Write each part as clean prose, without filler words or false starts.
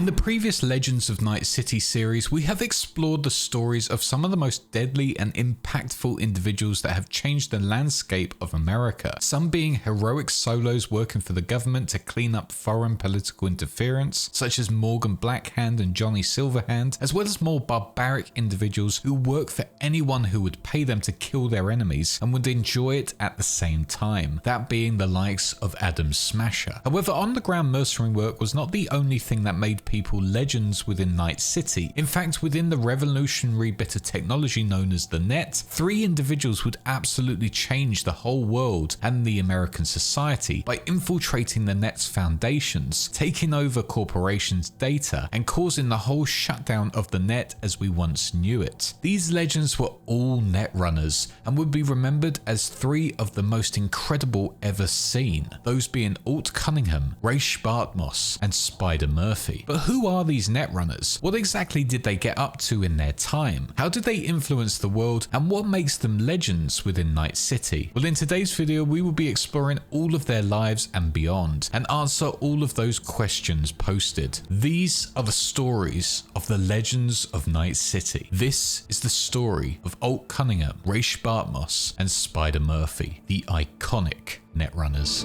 In the previous Legends of Night City series, we have explored the stories of some of the most deadly and impactful individuals that have changed the landscape of America. Some being heroic solos working for the government to clean up foreign political interference, such as Morgan Blackhand and Johnny Silverhand, as well as more barbaric individuals who work for anyone who would pay them to kill their enemies and would enjoy it at the same time, that being the likes of Adam Smasher. However, on-the-ground mercenary work was not the only thing that made people legends within Night City. In fact, within the revolutionary bit of technology known as the net, 3 individuals would absolutely change the whole world and the American society by infiltrating the net's foundations, taking over corporations' data, and causing the whole shutdown of the net as we once knew it. These legends were all Netrunners and would be remembered as 3 of the most incredible ever seen, those being Alt Cunningham, Rache Bartmoss, and Spider Murphy. But who are these Netrunners? What exactly did they get up to in their time? How did they influence the world, and what makes them legends within Night City? Well, in today's video we will be exploring all of their lives and beyond, and answer all of those questions posted. These are the stories of the legends of Night City. This is the story of Alt Cunningham, Rache Bartmoss, and Spider Murphy, the iconic Netrunners.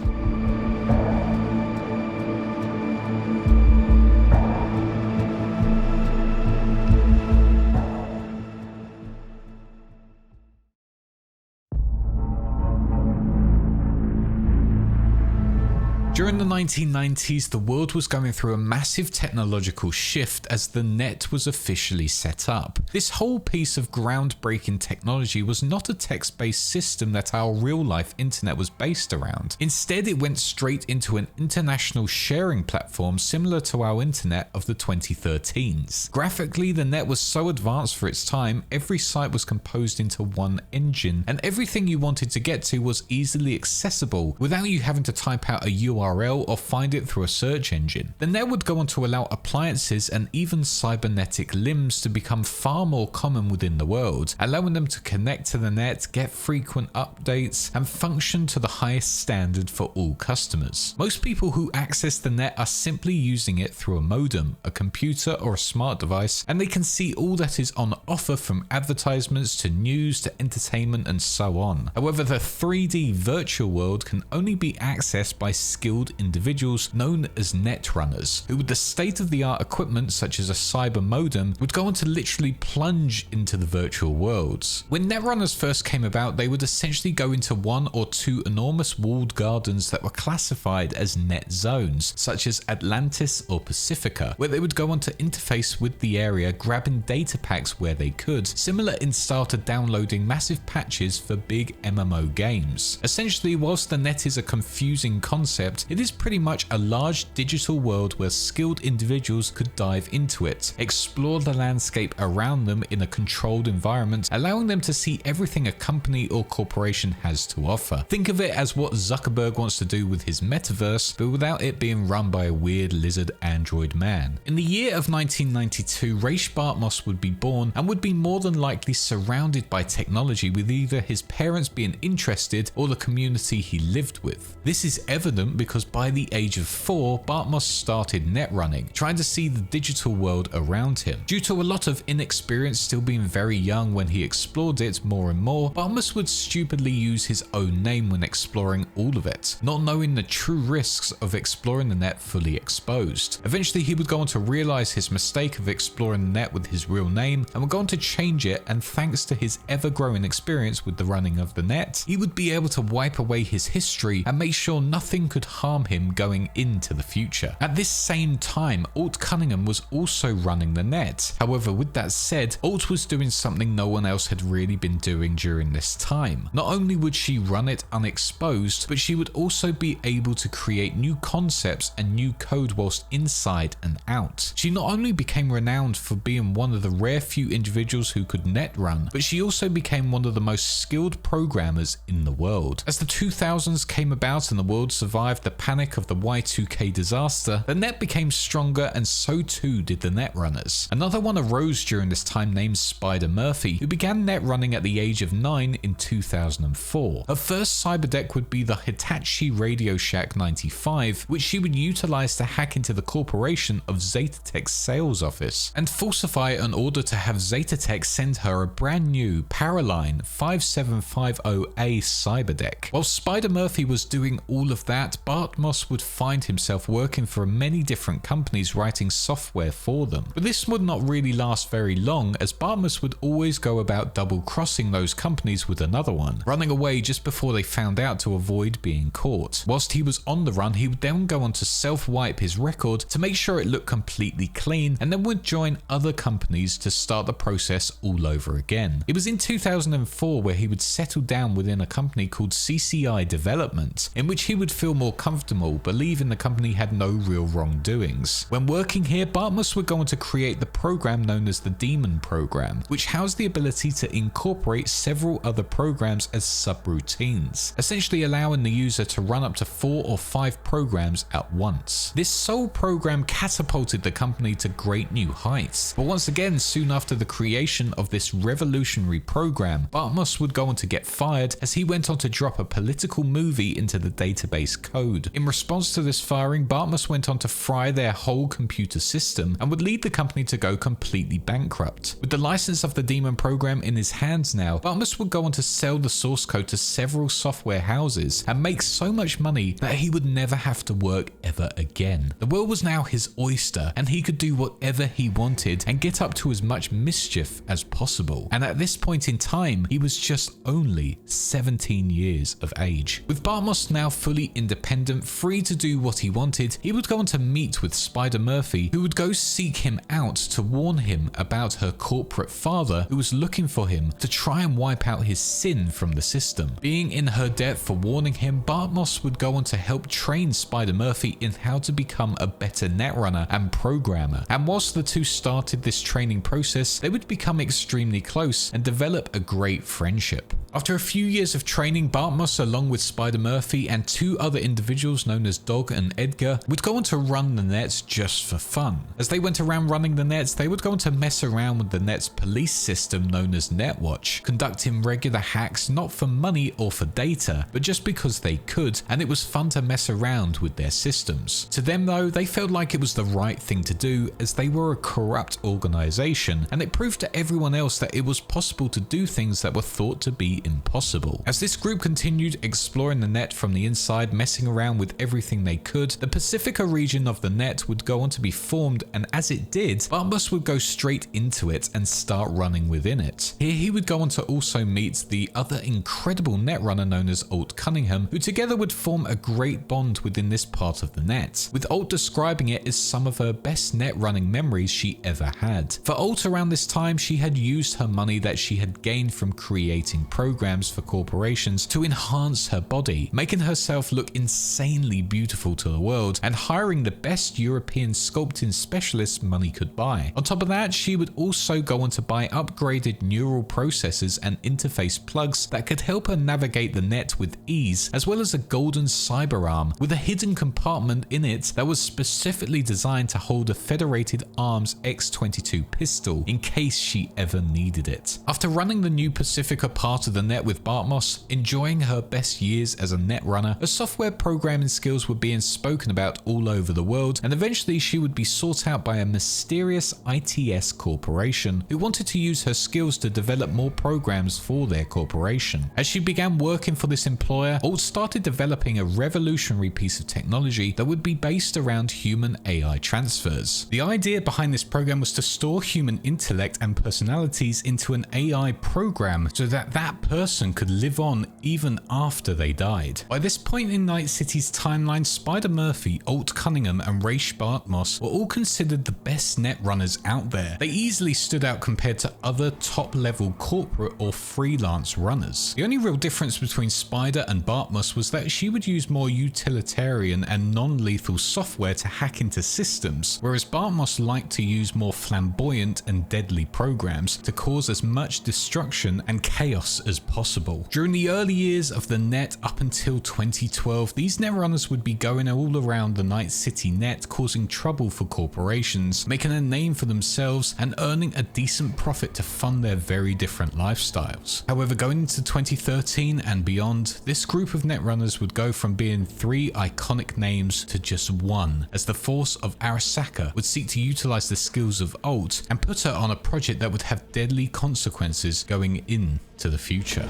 During the 1990s, the world was going through a massive technological shift as the net was officially set up. This whole piece of groundbreaking technology was not a text-based system that our real-life internet was based around. Instead, it went straight into an international sharing platform similar to our internet of the 2013s. Graphically, the net was so advanced for its time, every site was composed into one engine, and everything you wanted to get to was easily accessible without you having to type out a URL or find it through a search engine. The net would go on to allow appliances and even cybernetic limbs to become far more common within the world, allowing them to connect to the net, get frequent updates, and function to the highest standard for all customers. Most people who access the net are simply using it through a modem, a computer, or a smart device, and they can see all that is on offer from advertisements to news to entertainment and so on. However, the 3D virtual world can only be accessed by skilled individuals known as Netrunners, who with the state-of-the-art equipment such as a cyber modem would go on to literally plunge into the virtual worlds. When Netrunners first came about, they would essentially go into 1 or 2 enormous walled gardens that were classified as net zones, such as Atlantis or Pacifica, where they would go on to interface with the area, grabbing data packs where they could, similar in style to downloading massive patches for big MMO games. Essentially, whilst the net is a confusing concept, it is pretty much a large digital world where skilled individuals could dive into it, explore the landscape around them in a controlled environment, allowing them to see everything a company or corporation has to offer. Think of it as what Zuckerberg wants to do with his metaverse, but without it being run by a weird lizard android man. In the year of 1992, Rache Bartmoss would be born and would be more than likely surrounded by technology, with either his parents being interested or the community he lived with. This is evident because by the age of 4, Bartmoss started net running, trying to see the digital world around him. Due to a lot of inexperience, still being very young when he explored it more and more, Bartmoss would stupidly use his own name when exploring all of it, not knowing the true risks of exploring the net fully exposed. Eventually, he would go on to realize his mistake of exploring the net with his real name and would go on to change it, and thanks to his ever-growing experience with the running of the net, he would be able to wipe away his history and make sure nothing could harm him going into the future. At this same time, Alt Cunningham was also running the net. However, with that said, Alt was doing something no one else had really been doing during this time. Not only would she run it unexposed, but she would also be able to create new concepts and new code whilst inside and out. She not only became renowned for being one of the rare few individuals who could net run, but she also became one of the most skilled programmers in the world. As the 2000s came about and the world survived the panic of the Y2K disaster, the net became stronger and so too did the Netrunners. Another one arose during this time named Spider Murphy, who began net running at the age of 9 in 2004. Her first cyberdeck would be the Hitachi Radio Shack 95, which she would utilize to hack into the corporation of Zetatech's sales office and falsify an order to have Zetatech send her a brand new Paraline 5750A cyberdeck. While Spider Murphy was doing all of that, Bartmoss would find himself working for many different companies writing software for them. But this would not really last very long, as Bartmoss would always go about double-crossing those companies with another one, running away just before they found out to avoid being caught. Whilst he was on the run, he would then go on to self-wipe his record to make sure it looked completely clean, and then would join other companies to start the process all over again. It was in 2004 where he would settle down within a company called CCI Development, in which he would feel more comfortable, believing the company had no real wrongdoings. When working here, Bartmoss would go on to create the program known as the Daemon program, which housed the ability to incorporate several other programs as subroutines, essentially allowing the user to run up to 4 or 5 programs at once. This sole program catapulted the company to great new heights, but once again, soon after the creation of this revolutionary program, Bartmoss would go on to get fired as he went on to drop a political movie into the database code. In response to this firing, Bartmoss went on to fry their whole computer system and would lead the company to go completely bankrupt. With the license of the Daemon program in his hands now, Bartmoss would go on to sell the source code to several software houses and make so much money that he would never have to work ever again. The world was now his oyster, and he could do whatever he wanted and get up to as much mischief as possible. And at this point in time, he was just only 17 years of age. With Bartmoss now fully independent, free to do what he wanted, he would go on to meet with Spider Murphy, who would go seek him out to warn him about her corporate father, who was looking for him to try and wipe out his sin from the system. Being in her debt for warning him, Bartmoss would go on to help train Spider Murphy in how to become a better netrunner and programmer. And whilst the two started this training process, they would become extremely close and develop a great friendship. After a few years of training, Bartmoss, along with Spider Murphy and 2 other individuals known as Dog and Edgar, would go on to run the nets just for fun. As they went around running the nets, they would go on to mess around with the net's police system known as Netwatch, conducting regular hacks not for money or for data, but just because they could, and it was fun to mess around with their systems. To them though, they felt like it was the right thing to do, as they were a corrupt organization, and it proved to everyone else that it was possible to do things that were thought to be impossible. As this group continued exploring the net from the inside, messing around with everything they could, the Pacifica region of the net would go on to be formed, and as it did, Bartmoss would go straight into it and start running within it. Here he would go on to also meet the other incredible netrunner known as Alt Cunningham, who together would form a great bond within this part of the net, with Alt describing it as some of her best net running memories she ever had. For Alt, around this time, she had used her money that she had gained from creating programs for corporations to enhance her body, making herself look insanely beautiful to the world and hiring the best European sculpting specialists money could buy. On top of that, she would also go on to buy upgraded neural processors and interface plugs that could help her navigate the net with ease, as well as a golden cyber arm with a hidden compartment in it that was specifically designed to hold a Federated Arms X-22 pistol in case she ever needed it. After running the new Pacifica part of the net with Bartmoss, enjoying her best years as a netrunner, her software programming skills were being spoken about all over the world, and eventually she would be sought out by a mysterious ITS corporation who wanted to use her skills to develop more programs for their corporation. As she began working for this employer, Alt started developing a revolutionary piece of technology that would be based around human AI transfers. The idea behind this program was to store human intellect and personalities into an AI program so that that person could live on even after they died. By this point in Night City's timeline, Spider Murphy, Alt Cunningham, and Rache Bartmoss were all considered the best netrunners out there. They easily stood out compared to other top-level corporate or freelance runners. The only real difference between Spider and Bartmoss was that she would use more utilitarian and non-lethal software to hack into systems, whereas Bartmoss liked to use more flamboyant and deadly programs to cause as much destruction and chaos as possible. During the early years of the net up until 2012, these these Netrunners would be going all around the Night City net, causing trouble for corporations, making a name for themselves and earning a decent profit to fund their very different lifestyles. However, going into 2013 and beyond, this group of Netrunners would go from being 3 iconic names to just one, as the force of Arasaka would seek to utilize the skills of Alt and put her on a project that would have deadly consequences going into the future.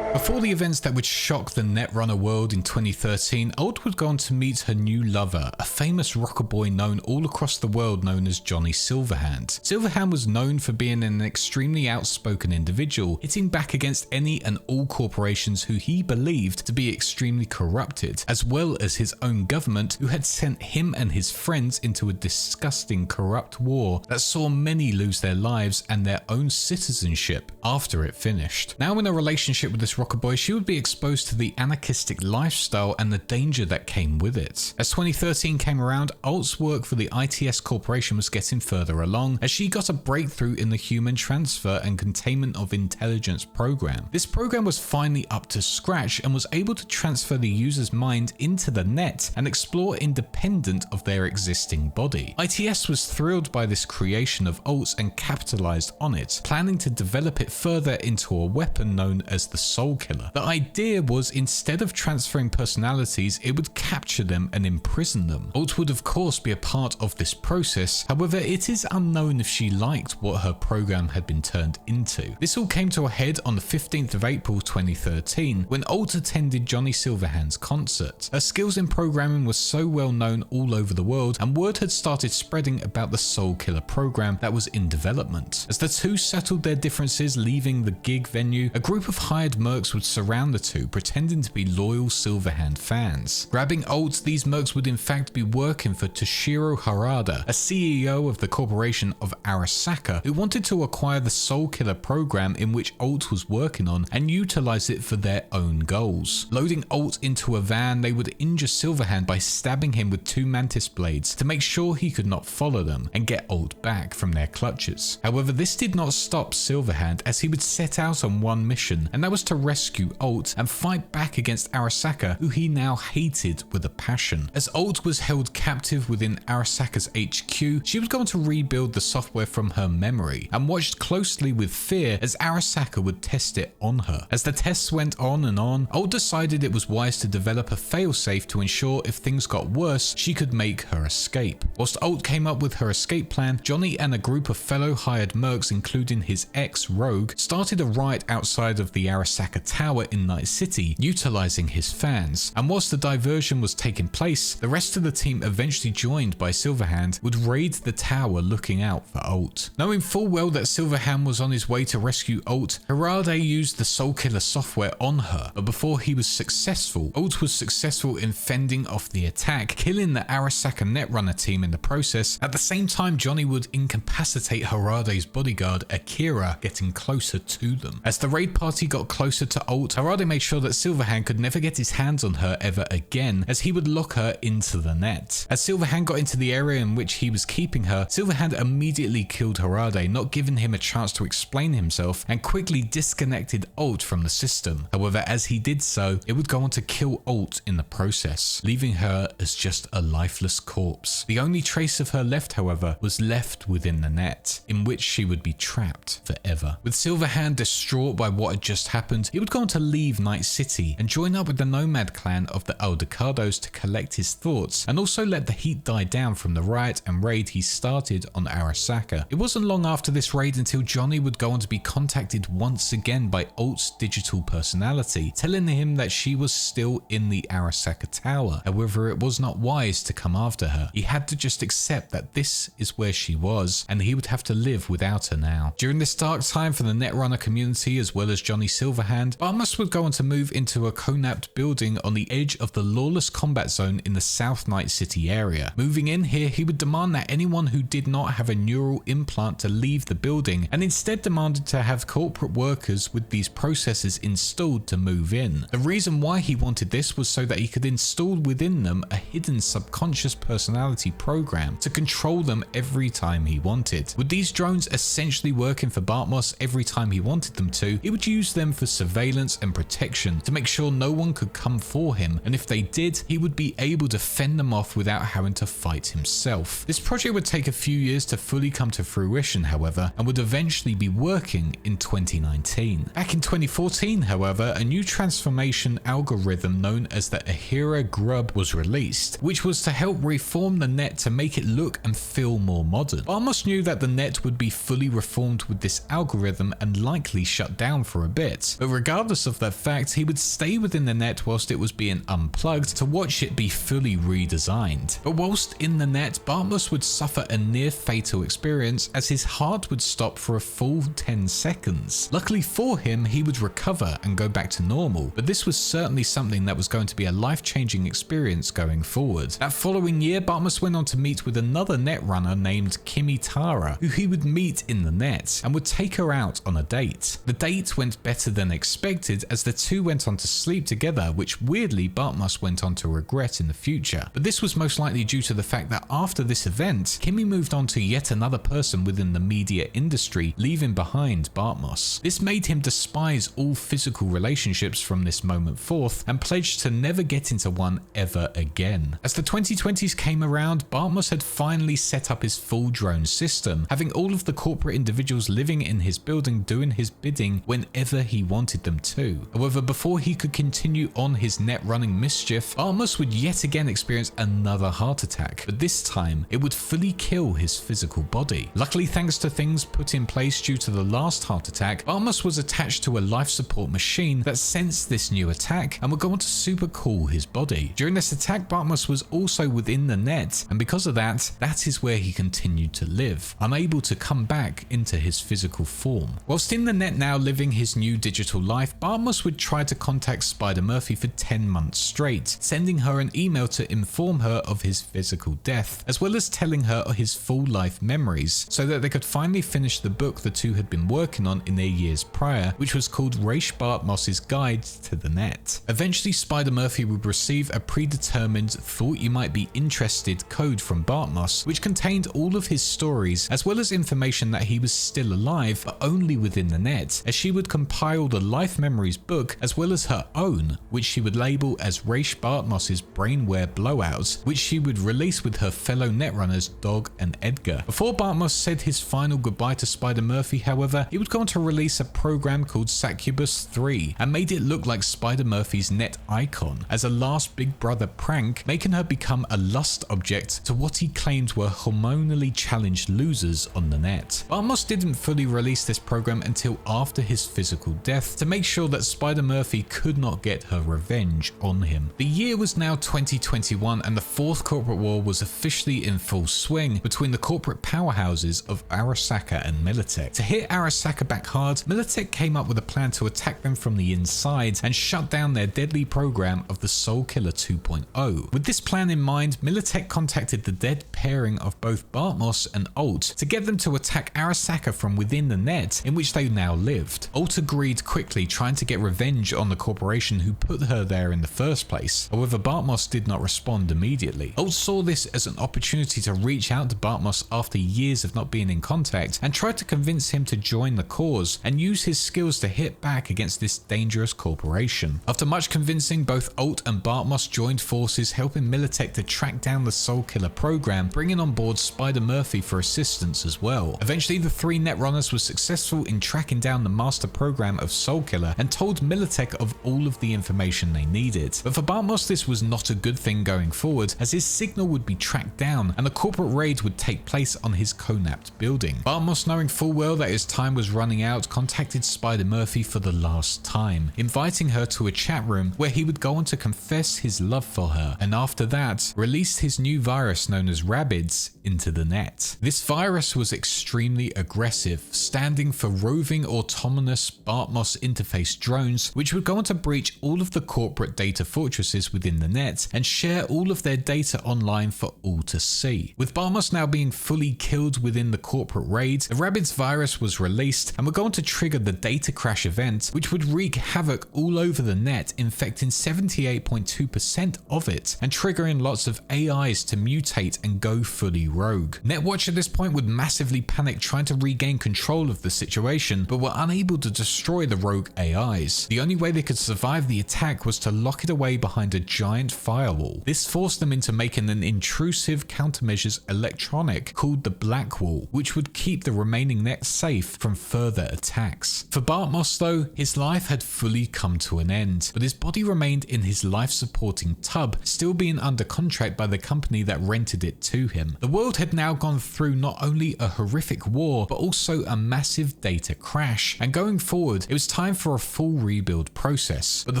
Before the events that would shock the Netrunner world in 2013, Alt would go on to meet her new lover, a famous rocker boy known all across the world known as Johnny Silverhand. Silverhand was known for being an extremely outspoken individual, hitting back against any and all corporations who he believed to be extremely corrupted, as well as his own government, who had sent him and his friends into a disgusting corrupt war that saw many lose their lives and their own citizenship after it finished. Now in a relationship with this rocker boy, she would be exposed to the anarchistic lifestyle and the danger that came with it. As 2013 came around, Alt's work for the ITS Corporation was getting further along, as she got a breakthrough in the Human Transfer and Containment of Intelligence program. This program was finally up to scratch and was able to transfer the user's mind into the net and explore independent of their existing body. ITS was thrilled by this creation of Alt's and capitalized on it, planning to develop it further into a weapon known as the Soul Killer. The idea was, instead of transferring personalities, it would capture them and imprison them. Alt would of course be a part of this process, however it is unknown if she liked what her program had been turned into. This all came to a head on the 15th of April 2013 when Alt attended Johnny Silverhand's concert. Her skills in programming were so well known all over the world, and word had started spreading about the Soul Killer program that was in development. As the two settled their differences leaving the gig venue, a group of hired mercs would surround the two, pretending to be loyal Silverhand fans. Grabbing Alt, these mercs would in fact be working for Toshiro Harada, a CEO of the corporation of Arasaka, who wanted to acquire the Soul Killer program in which Alt was working on and utilize it for their own goals. Loading Alt into a van, they would injure Silverhand by stabbing him with 2 mantis blades to make sure he could not follow them and get Alt back from their clutches. However, this did not stop Silverhand, as he would set out on one mission, and that was to rescue Alt and fight back against Arasaka, who he now hated with a passion. As Alt was held captive within Arasaka's HQ, she would go on to rebuild the software from her memory and watched closely with fear as Arasaka would test it on her. As the tests went on and on, Alt decided it was wise to develop a failsafe to ensure if things got worse, she could make her escape. Whilst Alt came up with her escape plan, Johnny and a group of fellow hired mercs, including his ex-rogue, started a riot outside of the Arasaka Tower in Night City, utilizing his fans. And whilst the diversion was taking place, the rest of the team, eventually joined by Silverhand, would raid the tower looking out for Alt. Knowing full well that Silverhand was on his way to rescue Alt, Harada used the Soul Killer software on her, but before he was successful, Alt was successful in fending off the attack, killing the Arasaka Netrunner team in the process. At the same time, Johnny would incapacitate Harada's bodyguard Akira, getting closer to them. As the raid party got closer to Alt, Harada made sure that Silverhand could never get his hands on her ever again, as he would lock her into the net. As Silverhand got into the area in which he was keeping her, Silverhand immediately killed Harada, not giving him a chance to explain himself, and quickly disconnected Alt from the system. However, as he did so, it would go on to kill Alt in the process, leaving her as just a lifeless corpse. The only trace of her left, however, was left within the net, in which she would be trapped forever. With Silverhand distraught by what had just happened, he would go on to leave Night City and join up with the nomad clan of the Aldecados to collect his thoughts and also let the heat die down from the riot and raid he started on Arasaka. It wasn't long after this raid until Johnny would go on to be contacted once again by Alt's digital personality, telling him that she was still in the Arasaka Tower. However, it was not wise to come after her. He had to just accept that this is where she was, and he would have to live without her now. During this dark time for the Netrunner community as well as Johnny Silverhand, beforehand, Bartmoss would go on to move into a co-napped building on the edge of the lawless combat zone in the South Night City area. Moving in here, he would demand that anyone who did not have a neural implant to leave the building, and instead demanded to have corporate workers with these processes installed to move in. The reason why he wanted this was so that he could install within them a hidden subconscious personality program to control them every time he wanted. With these drones essentially working for Bartmoss every time he wanted them to, he would use them for surveillance and protection to make sure no one could come for him, and if they did, he would be able to fend them off without having to fight himself. This project would take a few years to fully come to fruition, however, and would eventually be working in 2019. Back in 2014, however, a new transformation algorithm known as the Ahira Grub was released, which was to help reform the net to make it look and feel more modern. Bartmoss knew that the net would be fully reformed with this algorithm and likely shut down for a bit, but regardless of that fact, he would stay within the net whilst it was being unplugged to watch it be fully redesigned. But whilst in the net, Bartmoss would suffer a near fatal experience as his heart would stop for a full 10 seconds. Luckily for him, he would recover and go back to normal, but this was certainly something that was going to be a life-changing experience going forward. That following year, Bartmoss went on to meet with another netrunner named Kimi Tara, who he would meet in the net and would take her out on a date. The date went better than expected as the two went on to sleep together, which weirdly Bartmoss went on to regret in the future. But this was most likely due to the fact that after this event, Kimi moved on to yet another person within the media industry, leaving behind Bartmoss. This made him despise all physical relationships from this moment forth and pledged to never get into one ever again. As the 2020s came around, Bartmoss had finally set up his full drone system, having all of the corporate individuals living in his building doing his bidding whenever he wanted them to. However, before he could continue on his net running mischief, Bartmoss would yet again experience another heart attack, but this time it would fully kill his physical body. Luckily, thanks to things put in place due to the last heart attack, Bartmoss was attached to a life support machine that sensed this new attack and would go on to super cool his body. During this attack, Bartmoss was also within the net, and because of that, that is where he continued to live, unable to come back into his physical form. Whilst in the net now living his new digital life, Bartmoss would try to contact Spider Murphy for 10 months straight, sending her an email to inform her of his physical death, as well as telling her his full life memories, so that they could finally finish the book the two had been working on in their years prior, which was called Rache Bartmoss's Guide to the Net. Eventually, Spider Murphy would receive a predetermined "thought you might be interested" code from Bartmoss, which contained all of his stories, as well as information that he was still alive, but only within the net, as she would compile the Life Memories book, as well as her own, which she would label as Rache Bartmoss's Brainware Blowouts, which she would release with her fellow netrunners Dog and Edgar. Before Bartmoss said his final goodbye to Spider Murphy, however, he would go on to release a program called Succubus 3 and made it look like Spider Murphy's net icon as a last Big Brother prank, making her become a lust object to what he claimed were hormonally challenged losers on the net. Bartmoss didn't fully release this program until after his physical death to make sure that Spider Murphy could not get her revenge on him. The year was now 2021 and the fourth corporate war was officially in full swing between the corporate powerhouses of Arasaka and Militech. To hit Arasaka back hard, Militech came up with a plan to attack them from the inside and shut down their deadly program of the Soul Killer 2.0. With this plan in mind, Militech contacted the dead pairing of both Bartmoss and Alt to get them to attack Arasaka from within the net in which they now lived. Alt agreed quickly, trying to get revenge on the corporation who put her there in the first place. However, Bartmoss did not respond immediately. Alt saw this as an opportunity to reach out to Bartmoss after years of not being in contact and tried to convince him to join the cause and use his skills to hit back against this dangerous corporation. After much convincing, both Alt and Bartmoss joined forces, helping Militech to track down the Soul Killer program, bringing on board Spider Murphy for assistance as well. Eventually, the three netrunners were successful in tracking down the master program of Soul Killer and told Militech of all of the information they needed. But for Bartmoss, this was not a good thing going forward, as his signal would be tracked down and the corporate raid would take place on his co-napped building. Bartmoss, knowing full well that his time was running out, contacted Spider Murphy for the last time, inviting her to a chat room where he would go on to confess his love for her, and after that, released his new virus known as Rabbids into the net. This virus was extremely aggressive, standing for Roving Autonomous Bartmoss Interface interface drones, which would go on to breach all of the corporate data fortresses within the net and share all of their data online for all to see. With Bartmoss now being fully killed within the corporate raid, the Rabbids virus was released and would go on to trigger the data crash event, which would wreak havoc all over the net, infecting 78.2% of it and triggering lots of AIs to mutate and go fully rogue. Netwatch at this point would massively panic trying to regain control of the situation, but were unable to destroy the rogue AIs. The only way they could survive the attack was to lock it away behind a giant firewall. This forced them into making an intrusive countermeasures electronic called the Black Wall, which would keep the remaining net safe from further attacks. For Bartmoss though, his life had fully come to an end, but his body remained in his life-supporting tub, still being under contract by the company that rented it to him. The world had now gone through not only a horrific war, but also a massive data crash, and going forward, it was time for a full rebuild process. But the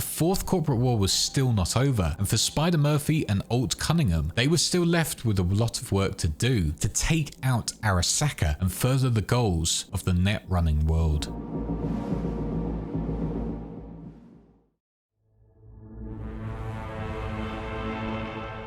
fourth corporate war was still not over, and for Spider Murphy and Alt Cunningham, they were still left with a lot of work to do to take out Arasaka and further the goals of the net running world.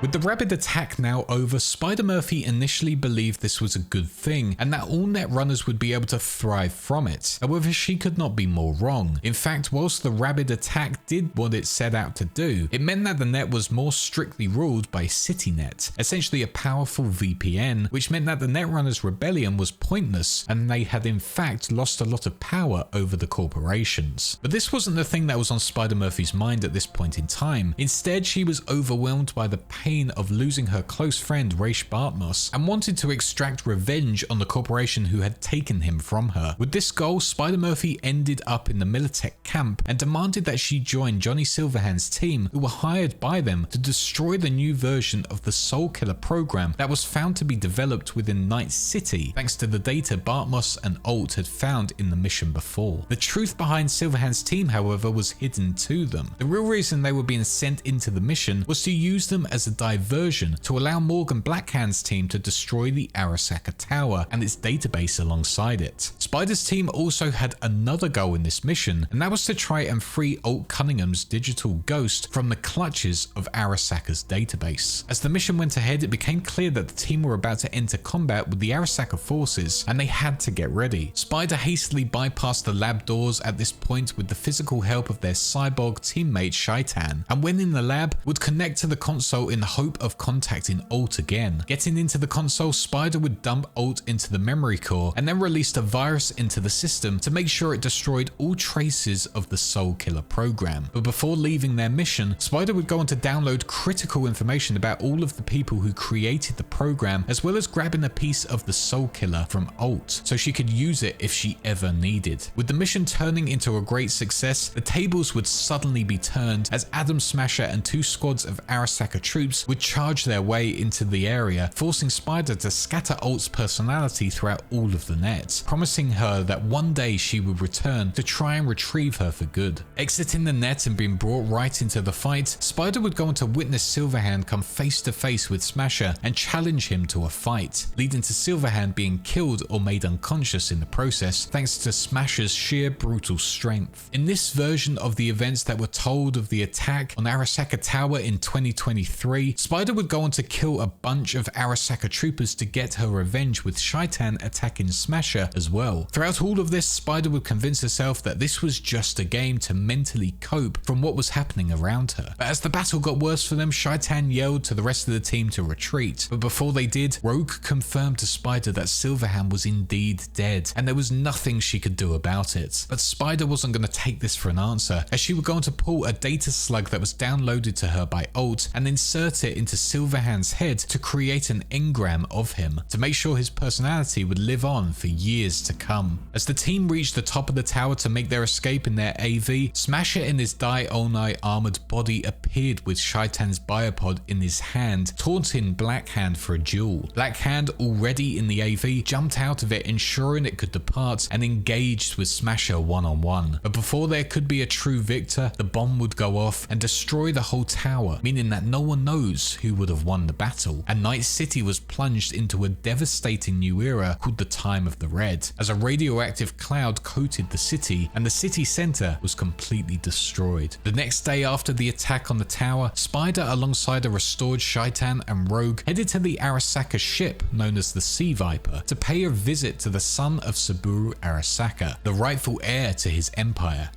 With the Rabbid attack now over, Spider Murphy initially believed this was a good thing and that all Netrunners would be able to thrive from it. However, she could not be more wrong. In fact, whilst the Rabbid attack did what it set out to do, it meant that the net was more strictly ruled by CityNet, essentially a powerful VPN, which meant that the Netrunners rebellion was pointless and they had in fact lost a lot of power over the corporations. But this wasn't the thing that was on Spider Murphy's mind at this point in time. Instead, she was overwhelmed by the pain of losing her close friend Rache Bartmoss and wanted to extract revenge on the corporation who had taken him from her. With this goal, Spider Murphy ended up in the Militech camp and demanded that she join Johnny Silverhand's team, who were hired by them to destroy the new version of the Soul Killer program that was found to be developed within Night City thanks to the data Bartmoss and Alt had found in the mission before. The truth behind Silverhand's team, however, was hidden to them. The real reason they were being sent into the mission was to use them as a diversion to allow Morgan Blackhand's team to destroy the Arasaka Tower and its database alongside it. Spider's team also had another goal in this mission, and that was to try and free Alt Cunningham's digital ghost from the clutches of Arasaka's database. As the mission went ahead, it became clear that the team were about to enter combat with the Arasaka forces, and they had to get ready. Spider hastily bypassed the lab doors at this point with the physical help of their cyborg teammate Shaitan, and when in the lab, would connect to the console in the hope of contacting Alt again. Getting into the console, Spider would dump Alt into the memory core and then released a virus into the system to make sure it destroyed all traces of the Soul Killer program. But before leaving their mission, Spider would go on to download critical information about all of the people who created the program, as well as grabbing a piece of the Soul Killer from Alt so she could use it if she ever needed. With the mission turning into a great success, the tables would suddenly be turned as Adam Smasher and two squads of Arasaka troops would charge their way into the area, forcing Spider to scatter Alt's personality throughout all of the net, promising her that one day she would return to try and retrieve her for good. Exiting the net and being brought right into the fight, Spider would go on to witness Silverhand come face to face with Smasher and challenge him to a fight, leading to Silverhand being killed or made unconscious in the process thanks to Smasher's sheer brutal strength. In this version of the events that were told of the attack on Arasaka Tower in 2023, Spider would go on to kill a bunch of Arasaka troopers to get her revenge, with Shaitan attacking Smasher as well. Throughout all of this, Spider would convince herself that this was just a game to mentally cope from what was happening around her. But as the battle got worse for them, Shaitan yelled to the rest of the team to retreat. But before they did, Rogue confirmed to Spider that Silverhand was indeed dead, and there was nothing she could do about it. But Spider wasn't going to take this for an answer, as she would go on to pull a data slug that was downloaded to her by Alt and insert it into Silverhand's head to create an engram of him, to make sure his personality would live on for years to come. As the team reached the top of the tower to make their escape in their AV, Smasher in his Dai-Onai armored body appeared with Shaitan's biopod in his hand, taunting Blackhand for a duel. Blackhand, already in the AV, jumped out of it, ensuring it could depart, and engaged with Smasher one-on-one. But before there could be a true victor, the bomb would go off and destroy the whole tower, meaning that no one knows knows who would have won the battle, and Night City was plunged into a devastating new era called the Time of the Red, as a radioactive cloud coated the city and the city center was completely destroyed. The next day after the attack on the tower, Spider alongside a restored Shaitan and Rogue headed to the Arasaka ship known as the Sea Viper to pay a visit to the son of Saburo Arasaka, the rightful heir to his empire.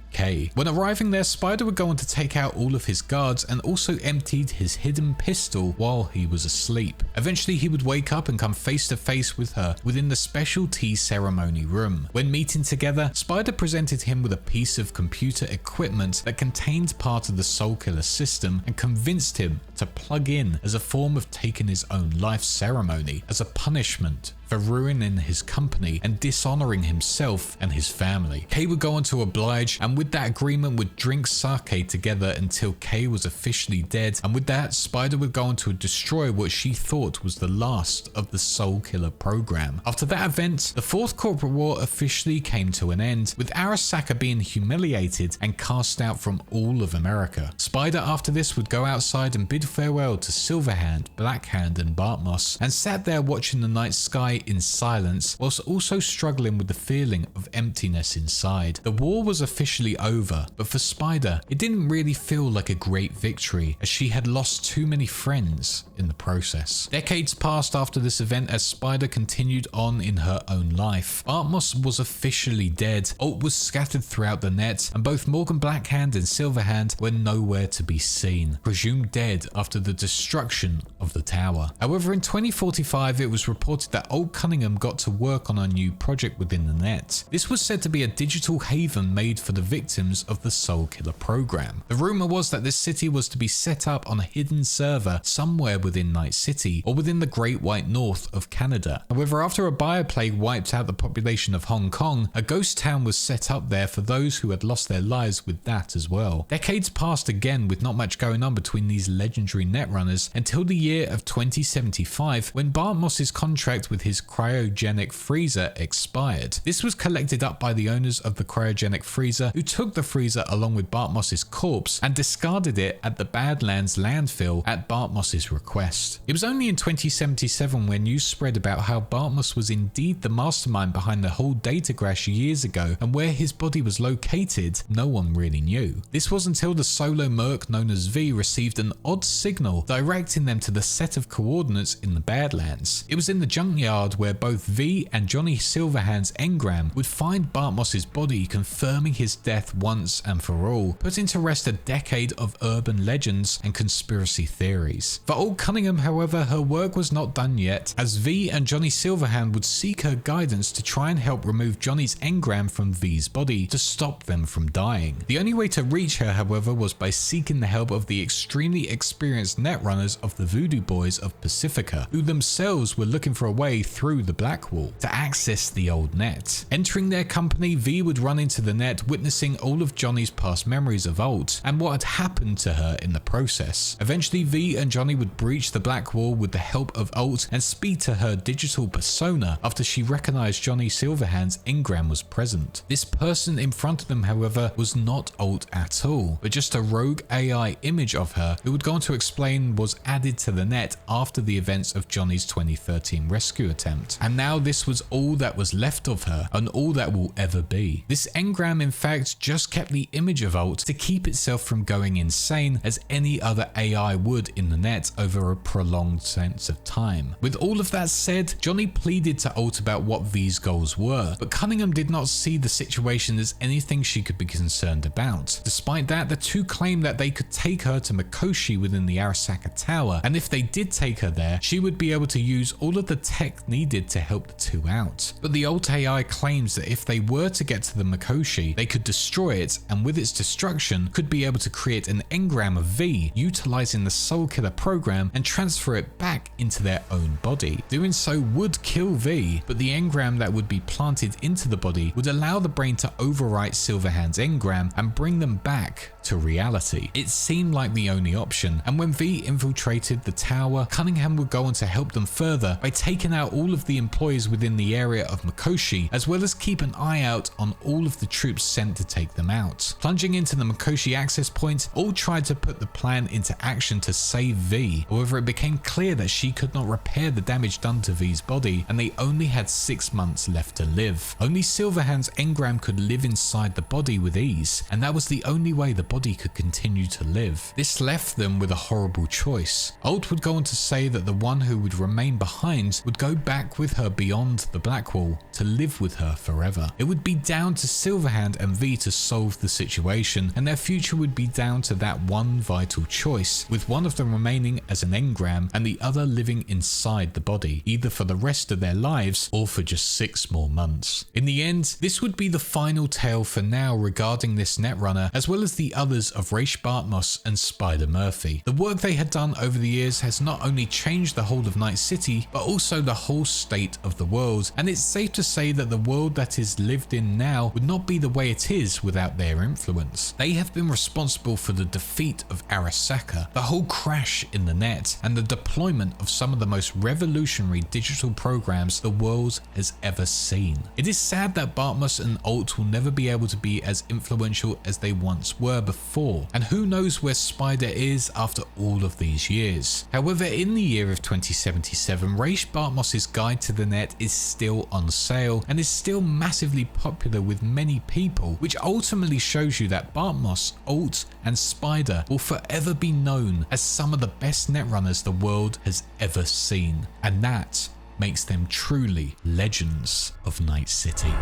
When arriving there, Spider would go on to take out all of his guards and also emptied his hidden pistol while he was asleep. Eventually he would wake up and come face to face with her within the special tea ceremony room. When meeting together, Spider presented him with a piece of computer equipment that contained part of the Soul Killer system and convinced him to plug in as a form of taking his own life ceremony as a punishment for ruining his company and dishonoring himself and his family. Kay would go on to oblige, and with that agreement would drink sake together until Kay was officially dead, and with that, Spider would go on to destroy what she thought was the last of the Soul Killer program. After that event, the Fourth Corporate War officially came to an end, with Arasaka being humiliated and cast out from all of America. Spider after this would go outside and bid farewell to Silverhand, Blackhand and Bartmoss, and sat there watching the night sky in silence, whilst also struggling with the feeling of emptiness inside. The war was officially over, but for Spider, it didn't really feel like a great victory, as she had lost too many friends in the process. Decades passed after this event as Spider continued on in her own life. Bartmoss was officially dead, Alt was scattered throughout the net, and both Morgan Blackhand and Silverhand were nowhere to be seen, presumed dead after the destruction of the tower. However, in 2045, it was reported that Alt Cunningham got to work on a new project within the net. This was said to be a digital haven made for the victims of the Soul Killer program. The rumor was that this city was to be set up on a hidden server somewhere within Night City or within the Great White North of Canada. However, after a bioplague wiped out the population of Hong Kong, a ghost town was set up there for those who had lost their lives with that as well. Decades passed again with not much going on between these legendary Netrunners until the year of 2075, when Bartmoss's contract with his cryogenic freezer expired. This was collected up by the owners of the cryogenic freezer, who took the freezer along with Bartmoss's corpse and discarded it at the Badlands landfill at Bartmoss's request. It was only in 2077 when news spread about how Bartmoss was indeed the mastermind behind the whole data crash years ago, and where his body was located, no one really knew. This was until the solo merc known as V received an odd signal directing them to the set of coordinates in the Badlands. It was in the junkyard where both V and Johnny Silverhand's engram would find Bartmoss's body, confirming his death once and for all, putting to rest a decade of urban legends and conspiracy theories. For Alt Cunningham, however, her work was not done yet, as V and Johnny Silverhand would seek her guidance to try and help remove Johnny's engram from V's body to stop them from dying. The only way to reach her, however, was by seeking the help of the extremely experienced netrunners of the Voodoo Boys of Pacifica, who themselves were looking for a way through the Black Wall to access the old net. Entering their company, V would run into the net, witnessing all of Johnny's past memories of Alt and what had happened to her in the process. Eventually, V and Johnny would breach the Black Wall with the help of Alt and speak to her digital persona after she recognized Johnny Silverhand's engram was present. This person in front of them, however, was not Alt at all, but just a rogue AI image of her, who would go on to explain was added to the net after the events of Johnny's 2013 rescue attempt. And now this was all that was left of her, and all that will ever be. This engram in fact just kept the image of Alt to keep itself from going insane as any other AI would in the net over a prolonged sense of time. With all of that said, Johnny pleaded to Alt about what V's goals were, but Cunningham did not see the situation as anything she could be concerned about. Despite that, the two claimed that they could take her to Mikoshi within the Arasaka Tower, and if they did take her there, she would be able to use all of the tech needed to help the two out. But the Alt AI claims that if they were to get to the Mikoshi, they could destroy it, and with its destruction, could be able to create an engram of V, utilizing the Soul Killer program and transfer it back into their own body. Doing so would kill V, but the engram that would be planted into the body would allow the brain to overwrite Silverhand's engram and bring them back to reality. It seemed like the only option, and when V infiltrated the tower, Cunningham would go on to help them further by taking out all of the employees within the area of Mikoshi, as well as keep an eye out on all of the troops sent to take them out. Plunging into the Mikoshi access point, all tried to put the plan into action to save V. However, it became clear that she could not repair the damage done to V's body, and they only had 6 months left to live. Only Silverhand's engram could live inside the body with ease, and that was the only way the body could continue to live. This left them with a horrible choice. Alt would go on to say that the one who would remain behind would go back with her beyond the Black Wall to live with her forever. It would be down to Silverhand and V to solve the situation, and their future would be down to that one vital choice, with one of them remaining as an engram and the other living inside the body, either for the rest of their lives or for just 6 more months. In the end, this would be the final tale for now regarding this Netrunner, as well as the others of Rache Bartmoss and Spider Murphy. The work they had done over the years has not only changed the whole of Night City, but also the whole state of the world, and it's safe to say that the world that is lived in now would not be the way it is without their influence. They have been responsible for the defeat of Arasaka, the whole crash in the net, and the deployment of some of the most revolutionary digital programs the world has ever seen. It is sad that Bartmoss and Alt will never be able to be as influential as they once were before, and who knows where Spider is after all of these years. However, in the year of 2077, Rache Bartmoss's Guide to the Net is still on sale and is still massively popular with many people, which ultimately shows you that Bartmoss, Alt, and Spider will forever be known as some of the best netrunners the world has ever seen, and that makes them truly legends of Night City.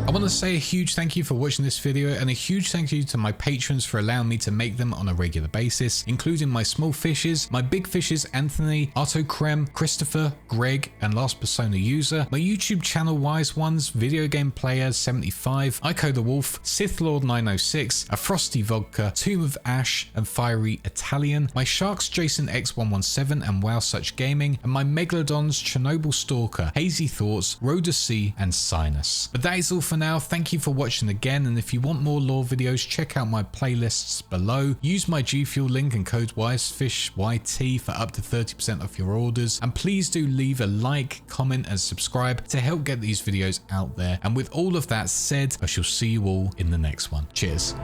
I want to say a huge thank you for watching this video, and a huge thank you to my patrons for allowing me to make them on a regular basis, including my small fishes, my big fishes Anthony, Otto Krem, Christopher, Greg, and Last Persona User, my YouTube channel Wise Ones, Video Game Player 75, Ico the Wolf, Sith Lord 906, A Frosty Vodka, Tomb of Ash, and Fiery Italian, my Sharks Jason X117 and Wow Such Gaming, and my Megalodons Chernobyl Stalker, Hazy Thoughts, Rhoda C, and Sinus. But that is all for now. Thank you for watching again, and if you want more lore videos, check out my playlists below. Use my G Fuel link and code WiseFish YT for up to 30% off your orders, and please do leave a like, comment, and subscribe to help get these videos out there. And with all of that said, I shall see you all in the next one. Cheers.